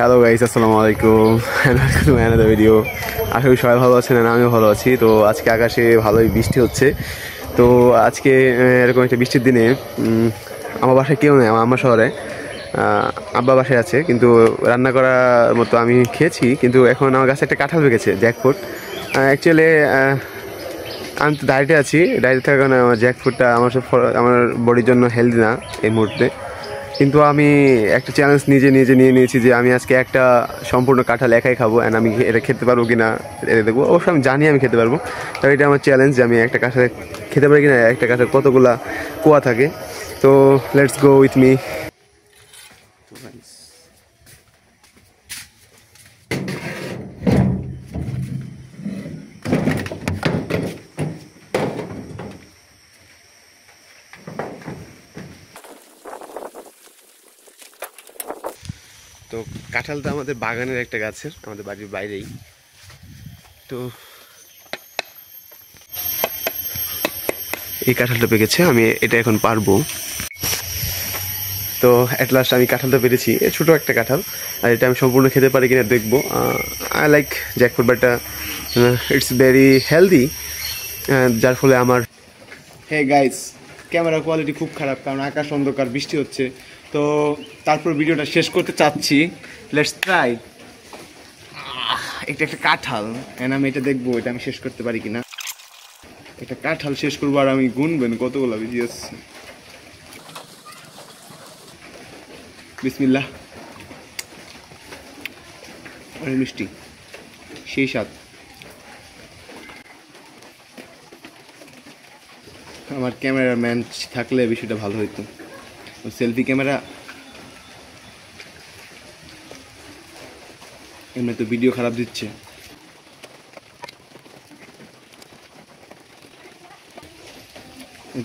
Hello guys, আসসালামু আলাইকুম and welcome to another video. আশা করি সবাই ভালো আছেন, আমিও ভালো আছি। তো আজকে আকাশে ভালোই বৃষ্টি হচ্ছে। তো আজকে এরকম একটা বৃষ্টির দিনে আমার বাসায় কেউ নেই, আমার শহরে আব্বা বাসায় আছে, কিন্তু রান্না করার মতো আমি খেয়েছি। কিন্তু এখন আমার কাছে একটা কাঁঠাল পেকেছে, জ্যাকফ্রুট। অ্যাকচুয়ালি আমি তো ডায়েটে আছি, ডায়েটে থাকার কারণে আমার জ্যাকফ্রুটটা আমার বডির জন্য হেলদি না এই মুহূর্তে। কিন্তু আমি একটা চ্যালেঞ্জ নিজে নিয়ে নিয়েছি যে আমি আজকে একটা সম্পূর্ণ কাঁঠাল একাই খাবো, অ্যান্ড আমি এটা খেতে পারবো কি না এটা দেখবো। অবশ্য আমি জানি আমি খেতে পারবো, তো এটা আমার চ্যালেঞ্জ যে আমি একটা কাঁঠাল খেতে পারি কি না, একটা কাঁঠাল কতগুলা কোয়া থাকে। তো লেটস গো উইথ মি। তো কাঁঠালটা আমাদের বাগানের একটা গাছের, আমাদের বাড়ির বাইরেই। তো এই কাঁঠালটা পেকেছে, আমি এটা এখন পারবো। তো অ্যাট লাস্ট আমি কাঁঠালটা পেরেছি, ছোটো একটা কাঁঠাল। আর এটা আমি সম্পূর্ণ খেতে পারি কিনা দেখবো। I like jackfruit, but it's very healthy, যার ফলে আমার হে গাইস, ক্যামেরার কোয়ালিটি খুব খারাপ, কারণ আকাশ অন্ধকার, বৃষ্টি হচ্ছে। তো তারপর ভিডিওটা শেষ করতে চাচ্ছি। Let's try. এটা একটা কাঁঠাল, এন্ড আমি এটা দেখবো এটা আমি শেষ করতে পারি কিনা। একটা কাঁঠাল শেষ করবো, আর আমি গুনবেন কতগুলো বেশি আসছে। বিসমিল্লাহ। অনেক মিষ্টি, সেই স্বাদ। আমার ক্যামেরাম্যান থাকলে বিষয়টা ভালো হইতো। সেলফি ক্যামেরা, এমনি তো ভিডিও খারাপ দিচ্ছে।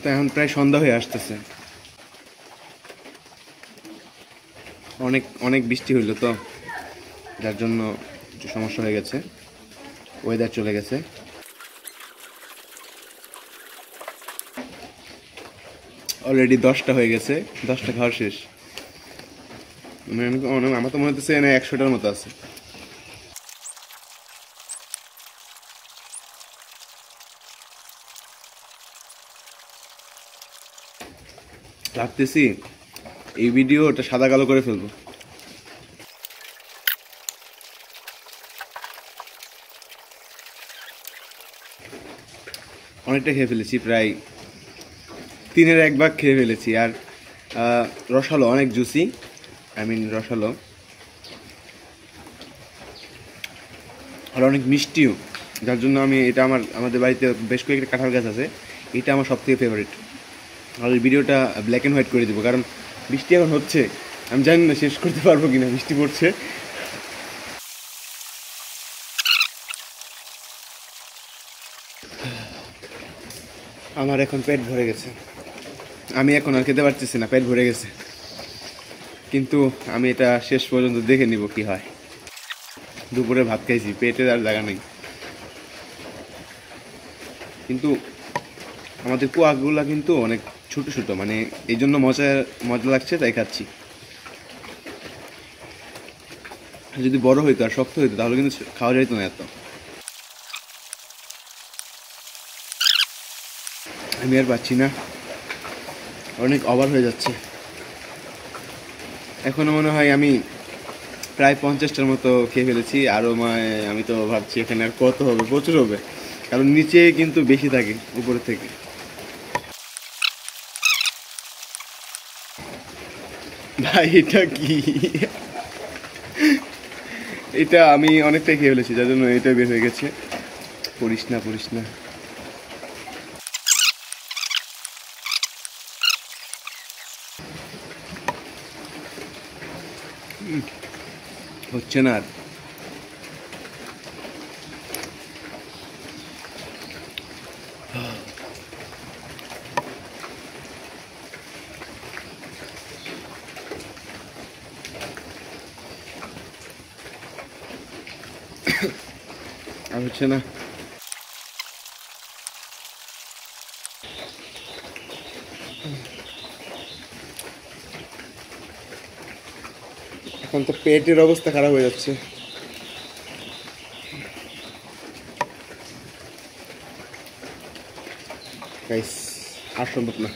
তো এখন প্রায় সন্ধ্যা হয়ে আসতেছে, অনেক অনেক বৃষ্টি হইলো, তো যার জন্য একটু সমস্যা হয়ে গেছে, ওয়েদার চলে গেছে। অলরেডি 10টা হয়ে গেছে, 10টা খাওয়া শেষ। আমার তো মনে হচ্ছে এনে 100টার মতো আছে। ভাবতেছি এই ভিডিওটা সাদা কালো করে ফেলবো। অনেকটা খেয়ে ফেলেছি, প্রায় 1/3 খেয়ে ফেলেছি। আর রসালো, অনেক জুসি, রসালো, আর অনেক মিষ্টিও, যার জন্য আমি এটা আমাদের বাড়িতে বেশ কয়েকটা কাঁঠাল গাছ আছে, এটা আমার সবথেকে ফেভারিট। আর এই ভিডিওটা ব্ল্যাক অ্যান্ড হোয়াইট করে দেবো, কারণ বৃষ্টি এখন হচ্ছে, আমি জানি না শেষ করতে পারবো কিনা, বৃষ্টি পড়ছে। আমার এখন পেট ভরে গেছে, আমি এখন আর খেতে পারতেছি না, পেট ভরে গেছে। কিন্তু আমি এটা শেষ পর্যন্ত দেখে নিব কি হয়। দুপুরে ভাত খাইছি, পেটে আর জায়গা নেই। কিন্তু আমাদের কুয়াগুলা কিন্তু অনেক ছোট ছোট, এই জন্য মজা লাগছে, তাই খাচ্ছি। যদি বড় হইতো আর শক্ত হইতো তাহলে কিন্তু খাওয়া যাইতো না এত। আমি আর পাচ্ছি না, অনেক ওভার হয়ে যাচ্ছে। এখনো মনে হয় আমি প্রায় 50টার মতো খেয়ে ফেলেছি। আরও আমি তো ভাবছি এখানে আর কত হবে, প্রচুর হবে, কারণ নিচে কিন্তু বেশি থাকে উপরে থেকে। ভাই এটা কি? এটা আমি অনেকটাই খেয়ে ফেলেছি, যার জন্য এটা বের হয়ে গেছে। পড়িস না। হচ্ছে না আর। আর হচ্ছে না। এখন এখন তো পেটের অবস্থা খারাপ হয়ে যাচ্ছে। গাইস আর সম্ভব না,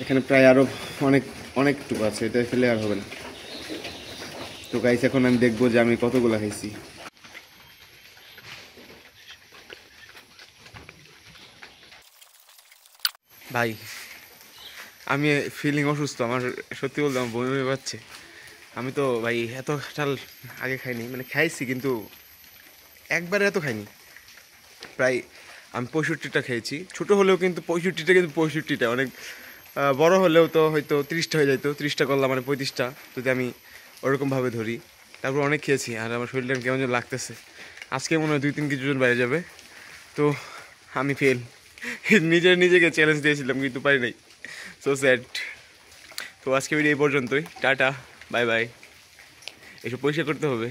এখানে প্রায় আরো অনেকটুকু আছে, এটা ফেলে আর হবে না। তো গাইস এখন আমি দেখবো যে আমি কতগুলো খাইছি। ভাই আমি ফিলিং অসুস্থ, আমার সত্যি বলতে আমার বমি বমি পাচ্ছে। আমি তো ভাই এত চাল আগে খাইনি, মানে খাইছি কিন্তু একবারে এত খাইনি। প্রায় আমি 65টা খেয়েছি, ছোটো হলেও কিন্তু 65টা অনেক, বড় হলেও তো হয়তো 30টা হয়ে যাইতো। 30টা করলাম মানে 35টা যদি আমি ওরকমভাবে ধরি। তারপর অনেক খেয়েছি আর আমার শরীরটা কেমন যেন লাগতেছে। আজকে মনে হয় 2-3 কেজি ওজন বেড়ে যাবে। তো আমি ফেল, নিজেকে চ্যালেঞ্জ দিয়েছিলাম কিন্তু পারি নাই। So sad. তো আজকে ভিডিও এই পর্যন্তই, টাটা বাই বাই। এসব পরিষ্কার করতে হবে।